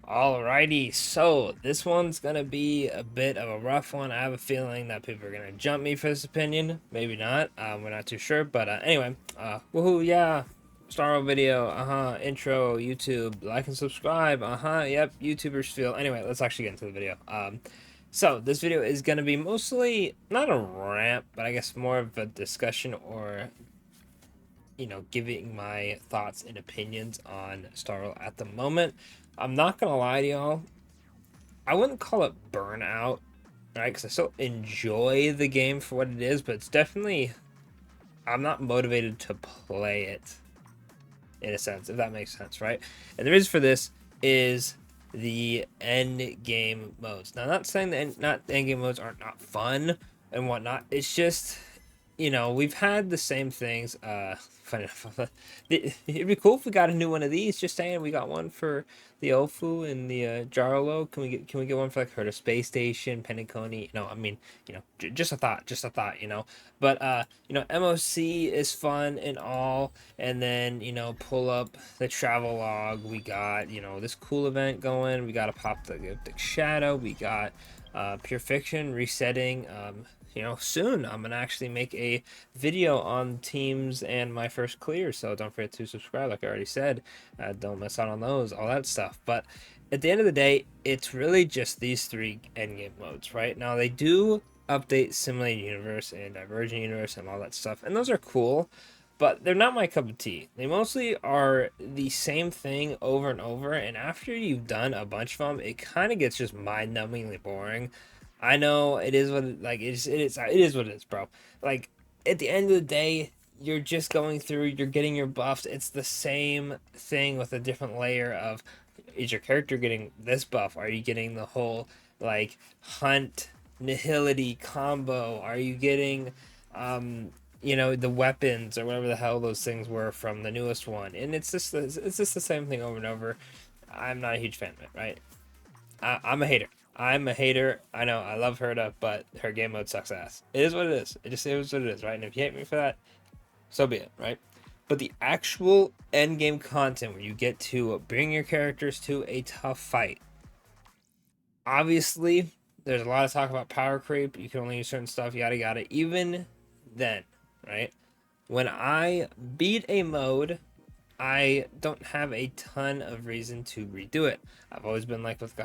Alrighty, so this one's gonna be a bit of a rough one. I have a feeling that people are gonna jump me for this opinion. Maybe not. We're not too sure. But anyway, woohoo, yeah. Star Rail video, intro, YouTube, like and subscribe, yep, YouTubers feel. Anyway, let's actually get into the video. So this video is gonna be mostly not a rant, but I guess more of a discussion or giving my thoughts and opinions on Star Rail at the moment. I'm not gonna lie to y'all, I wouldn't call it burnout, right? Because I still enjoy the game for what it is, but it's definitely I'm not motivated to play it in a sense, if that makes sense, right? And the reason for this is the end game modes. Now, not saying that not the end game modes are not fun and whatnot. It's just we've had the same things. Funny enough, it'd be cool if we got a new one of these. Just saying, we got one for the Ofu and the Jarlo. Can we get one for like Herta Space Station, Penacony? I mean, just a thought, But MOC is fun and all, and then pull up the travel log. We got this cool event going. We got to pop the shadow. We got pure fiction resetting. Soon I'm gonna actually make a video on teams and my first clear, so don't forget to subscribe like I already said. Don't miss out on those, all that stuff. But at the end of the day, it's really just these three endgame modes. Right now they do update Simulated Universe and Divergent Universe and all that stuff, and those are cool, but they're not my cup of tea. They mostly are the same thing over and over, and after you've done a bunch of them, it kind of gets just mind-numbingly boring. I know it is what it is what it is, bro. Like at the end of the day, you're just going through, you're getting your buffs. It's the same thing with a different layer of, is your character getting this buff? Are you getting the whole like hunt nihility combo? Are you getting the weapons or whatever the hell those things were from the newest one? And it's just the same thing over and over. I'm not a huge fan of it, right? I'm a hater. I'm a hater. I know. I love Herta, but her game mode sucks ass. It is what it is. It just is what it is, right? And if you hate me for that, so be it, right? But the actual end game content where you get to bring your characters to a tough fight. Obviously, there's a lot of talk about power creep. You can only use certain stuff, yada yada. Even then, right? When I beat a mode, I don't have a ton of reason to redo it. I've always been like with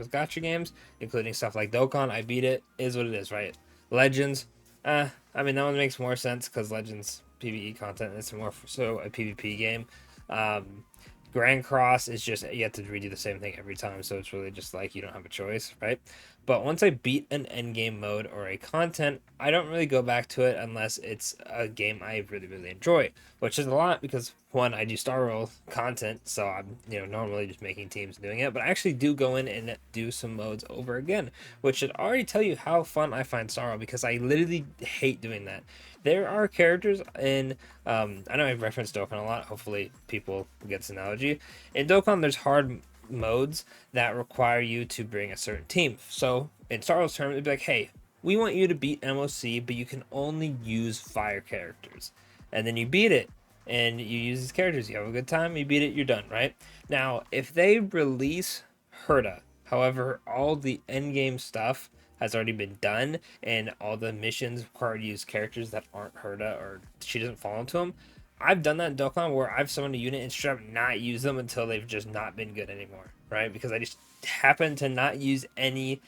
gotcha games, including stuff like Dokkan. I beat it, is what it is, right? Legends, I mean that one makes more sense because Legends PVE content is more so a PvP game. Um, Grand Cross is just you have to redo the same thing every time, so it's really just like you don't have a choice, right? But once I beat an end game mode or a content, I don't really go back to it unless it's a game I really really enjoy, which is a lot because one, I do Star Rail content, so I'm normally just making teams and doing it, but I actually do go in and do some modes over again, which should already tell you how fun I find Star Rail because I literally hate doing that. There are characters in I know I've referenced Dokkan a lot. Hopefully people get this analogy. In Dokkan, there's hard modes that require you to bring a certain team. So in Star Wars terms, it'd be like, hey, we want you to beat MOC, but you can only use fire characters. And then you beat it, and you use these characters. You have a good time, you beat it, you're done, right? Now, if they release Herta, however, all the endgame stuff has already been done, and all the missions require to use characters that aren't Herta or she doesn't fall into them. I've done that in Dokkan where I've summoned a unit and straight up not use them until they've just not been good anymore, right? Because I just happen to not use any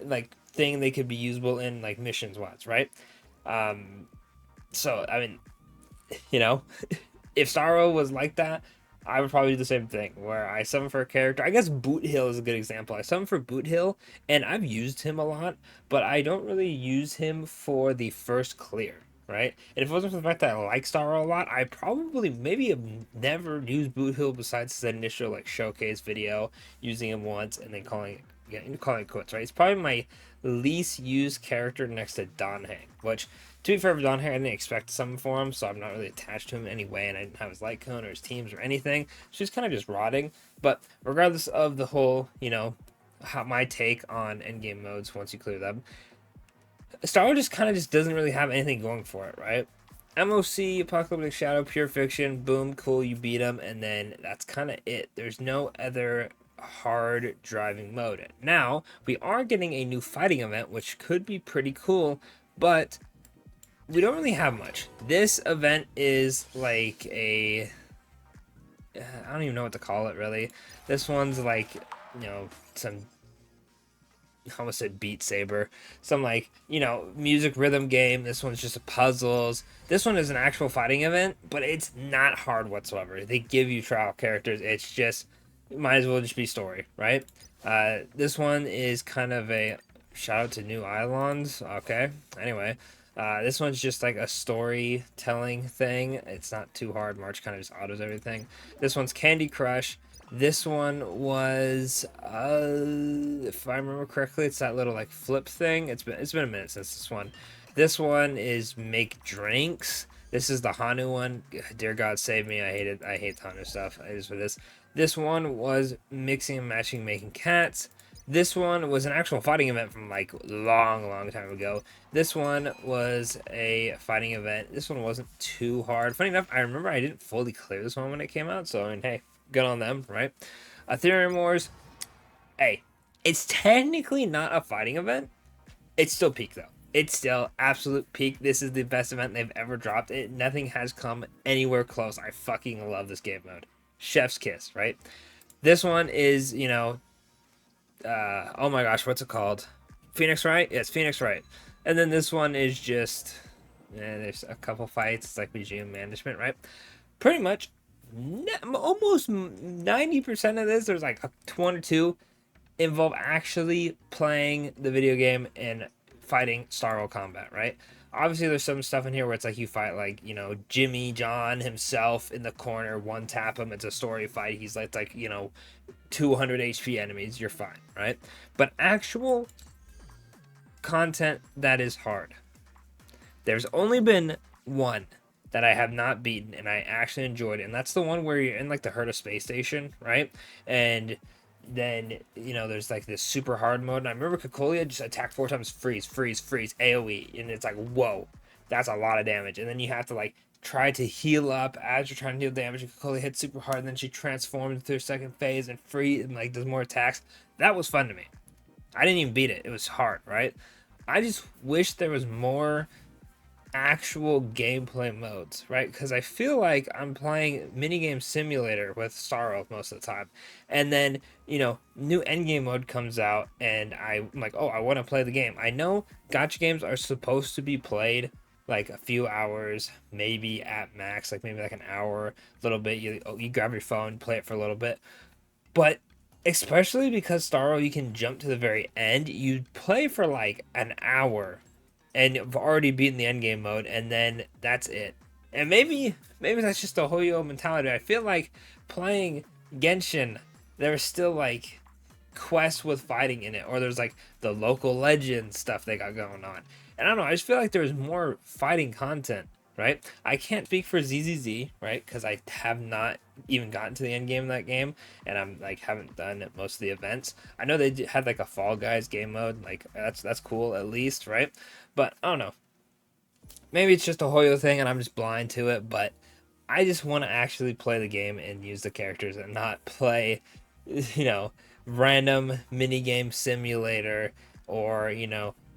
like thing they could be usable in like missions wise, right? Um, so I mean, you know, if Starro was like that, I would probably do the same thing where I summon for a character. I guess Boot Hill is a good example. I summon for Boot Hill, and I've used him a lot, but I don't really use him for the first clear, right? And if it wasn't for the fact that I like Starro a lot, I probably maybe have never used Boot Hill besides the initial like showcase video, using him once and then calling it quits, right? It's probably my least used character next to Don Hang, which to be fair for Don Hang, I didn't expect something for him, so I'm not really attached to him in any way, and I didn't have his light cone or his teams or anything. So he's kind of just rotting. But regardless of the whole, how my take on endgame modes once you clear them, Star Wars just kind of just doesn't really have anything going for it, right? MOC, Apocalyptic Shadow, Pure Fiction, boom, cool, you beat them, and then that's kind of it. There's no other hard driving mode. Now, we are getting a new fighting event, which could be pretty cool, but we don't really have much. This event is like a, I don't even know what to call it really. This one's like, some, I almost said Beat Saber, some like, music rhythm game. This one's just puzzles. This one is an actual fighting event, but it's not hard whatsoever. They give you trial characters. It's just, might as well just be story, right? This one is kind of a shout out to New Islands. Okay. Anyway, this one's just like a storytelling thing. It's not too hard. March kind of just autos everything. This one's Candy Crush. This one was, if I remember correctly, it's that little like flip thing. It's been a minute since this one. This one is make drinks. This is the Hanu one. Dear God, save me. I hate the Hanu stuff. It is what it is. This one was mixing and matching, making cats. This one was an actual fighting event from like long time ago. This one was a fighting event. This one wasn't too hard. Funny enough, I remember I didn't fully clear this one when it came out. So I mean, hey, good on them, right? Ethereum Wars. Hey, it's technically not a fighting event. It's still peak though. It's still absolute peak. This is the best event they've ever dropped. Nothing has come anywhere close. I fucking love this game mode. Chef's kiss, right? This one is, oh my gosh, what's it called? Phoenix Wright? Yes, Phoenix Wright. And then this one is just, there's a couple fights. It's like museum management, right? Pretty much, almost 90% of this, there's like one or two involve actually playing the video game and fighting Star Rail combat, right? Obviously, there's some stuff in here where it's like you fight like, Jimmy John himself in the corner, one tap him. It's a story fight. He's like 200 HP enemies. You're fine, right? But actual content that is hard. There's only been one that I have not beaten and I actually enjoyed it, and that's the one where you're in like the Herta space station, right? And then there's like this super hard mode, and I remember Cocolia just attack 4 times, freeze, AoE, and it's like, whoa, that's a lot of damage. And then you have to like try to heal up as you're trying to deal damage, and Cocolia hits super hard, and then she transforms into her second phase and free and like does more attacks. That was fun to me. I didn't even beat it. It was hard, right? I just wish there was more actual gameplay modes, right? Because I feel like I'm playing minigame simulator with Star Rail most of the time, and then new Endgame mode comes out, and I'm like, oh, I want to play the game. I know gacha games are supposed to be played like a few hours, maybe at max, like maybe like an hour, a little bit. You grab your phone, play it for a little bit, but especially because Star Rail, you can jump to the very end. You play for like an hour and I've already beaten the endgame mode, and then that's it. And maybe that's just a Hoyo mentality. I feel like playing Genshin, there's still like quests with fighting in it, or there's like the local legend stuff they got going on. And I don't know, I just feel like there's more fighting content, right? I can't speak for ZZZ, right? Because I have not even gotten to the end game of that game, and I'm like haven't done most of the events. I know they had like a Fall Guys game mode, like that's cool at least, right? But I don't know. Maybe it's just a Hoyo thing and I'm just blind to it, but I just want to actually play the game and use the characters and not play, random minigame simulator or,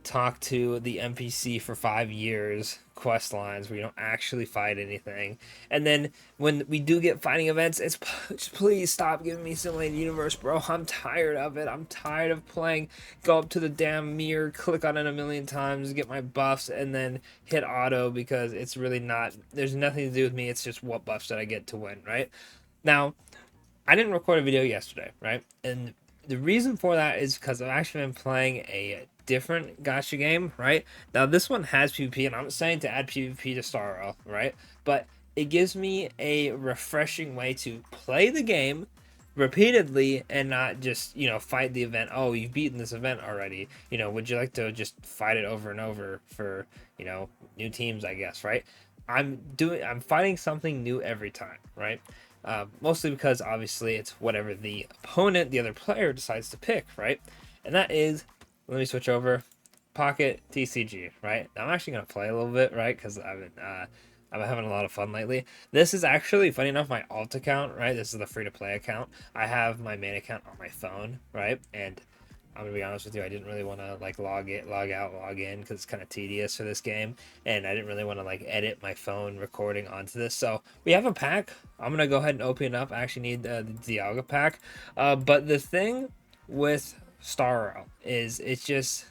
talk to the NPC for 5 years quest lines where you don't actually fight anything. And then when we do get fighting events, it's just please stop giving me Simulated Universe, bro. I'm tired of it. I'm tired of playing, go up to the damn mirror, click on it a million times, get my buffs, and then hit auto because it's really not, there's nothing to do with me. It's just what buffs did I get to win, right? Now, I didn't record a video yesterday, right? And the reason for that is because I've actually been playing a different gacha game, right? Now this one has PvP, and I'm not saying to add PvP to Star Rail, right? But it gives me a refreshing way to play the game repeatedly and not just fight the event. Oh, you've beaten this event already. Would you like to just fight it over and over for new teams, I guess, right? I'm fighting something new every time, right? Mostly because obviously it's whatever the opponent, the other player, decides to pick, right? And that is, let me switch over, Pocket TCG, right? Now I'm actually gonna play a little bit, right? Because I've been I'm having a lot of fun lately. This is actually, funny enough, my alt account, right? This is the free-to-play account. I have my main account on my phone, right? And I'm gonna be honest with you, I didn't really want to like log out, log in because it's kind of tedious for this game, and I didn't really want to like edit my phone recording onto this. So we have a pack. I'm gonna go ahead and open it up. I actually need the Dialga pack, but the thing with Star Rail is it's just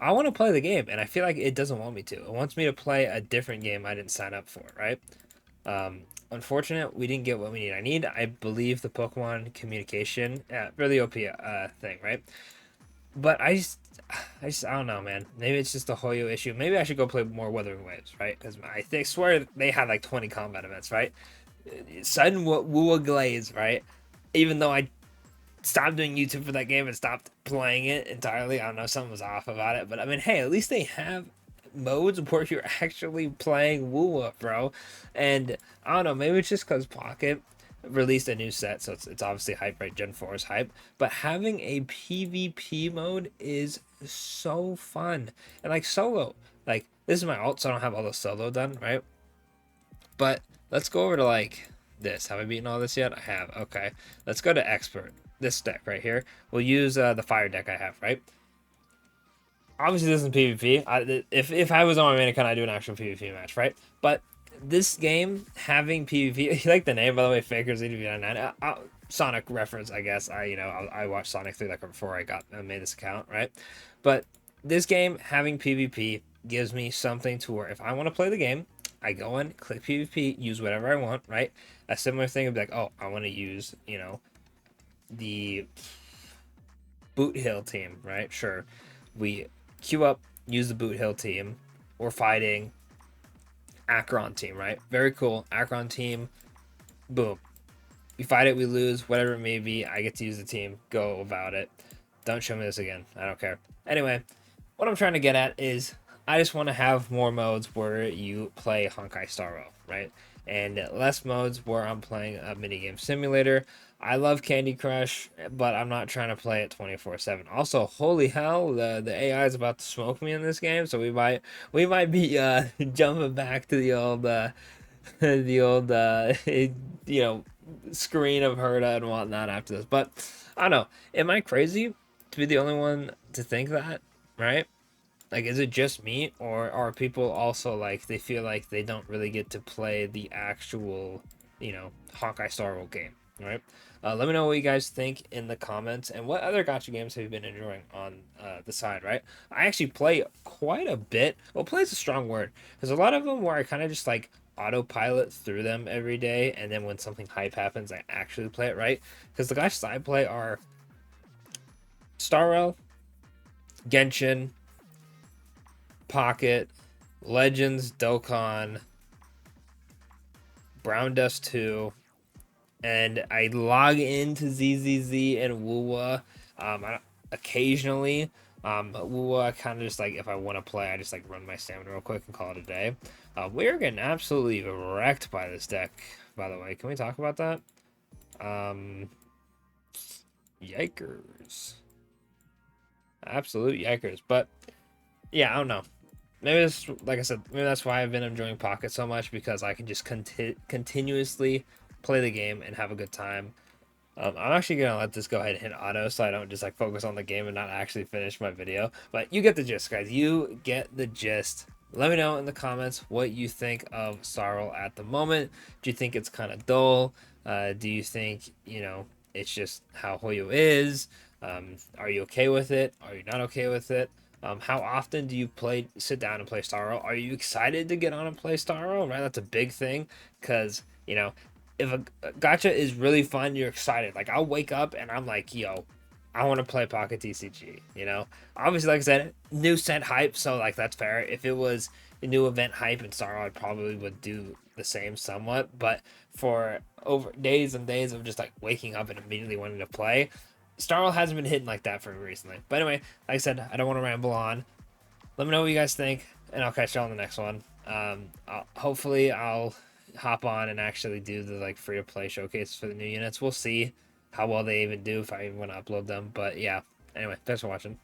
I want to play the game, and I feel like it doesn't want me to. It wants me to play a different game I didn't sign up for, right? Unfortunate, we didn't get what we need. I believe, the Pokemon communication, really OP thing, right? But I don't know, man. Maybe it's just a Hoyo issue. Maybe I should go play more Wuthering Waves, right? Because swear they had like 20 combat events, right? Sudden Wua Glaze, right? Even though I stopped doing YouTube for that game and stopped playing it entirely. I don't know, something was off about it. But I mean, hey, at least they have modes where you're actually playing Woo bro. And I don't know, maybe it's just because Pocket released a new set, so it's obviously hype, right? Gen 4 is hype. But having a PvP mode is so fun. And like solo, like this is my alt, so I don't have all the solo done, right? But let's go over to like this. Have I beaten all this yet? I have. Okay. Let's go to expert. This deck right here. We'll use the fire deck I have, right? Obviously, this is PvP. If I was on my main account, I'd do an actual PvP match, right? But this game having PvP, you like the name, by the way, Fakers 8099. Sonic reference, I guess. I watched Sonic 3 like before I made this account, right? But this game having PvP gives me something to where if I want to play the game, I go in, click PvP, use whatever I want, right? A similar thing would be like, oh, I want to use, the Boot Hill team, right? Sure. We queue up, use the Boot Hill team. We're fighting Acheron team, right? Very cool. Acheron team, boom. We fight it, we lose, whatever it may be. I get to use the team. Go about it. Don't show me this again. I don't care. Anyway, what I'm trying to get at is I just want to have more modes where you play Honkai Star Rail, right? And less modes where I'm playing a minigame simulator. I love Candy Crush, but I'm not trying to play it 24/7. Also, holy hell, the AI is about to smoke me in this game, so we might be jumping back to the old the old screen of Herda and whatnot after this. But I don't know. Am I crazy to be the only one to think that? Right? Like, is it just me, or are people also like they feel like they don't really get to play the actual, Hawkeye Star Rail game, right? Let me know what you guys think in the comments, and what other gotcha games have you been enjoying on the side, right? I actually play quite a bit. Well, play is a strong word, because a lot of them where I kind of just like autopilot through them every day, and then when something hype happens, I actually play it, right? Because the gotchas I play are Star Rail, Genshin, Pocket, Legends, Dokkan, Brown Dust 2, and I log into ZZZ and Woowa occasionally. Woowa kind of just like if I want to play, I just like run my stamina real quick and call it a day. We're getting absolutely wrecked by this deck, by the way. Can we talk about that? Yikers. Absolute yikers. But yeah, I don't know. Maybe it's like I said. Maybe that's why I've been enjoying Pocket so much, because I can just continuously play the game and have a good time. I'm actually gonna let this go ahead and hit auto, so I don't just like focus on the game and not actually finish my video. But you get the gist, guys. You get the gist. Let me know in the comments what you think of Star Rail at the moment. Do you think it's kind of dull? Do you think it's just how Hoyo is? Are you okay with it? Are you not okay with it? How often do you sit down and play Star Rail? Are you excited to get on and play Star Rail? Right, that's a big thing, because if a gacha is really fun, you're excited. Like, I'll wake up and I'm like, yo, I want to play Pocket TCG. Obviously, like I said, new set hype, so like that's fair. If it was a new event hype and Star Rail, I probably would do the same somewhat. But for over days and days of just like waking up and immediately wanting to play, Star Rail hasn't been hitting like that for me recently. But anyway, like I said, I don't want to ramble on. Let me know what you guys think, and I'll catch y'all on the next one. Hopefully, I'll hop on and actually do the like free to play showcase for the new units. We'll see how well they even do if I even want to upload them. But yeah, anyway, thanks for watching.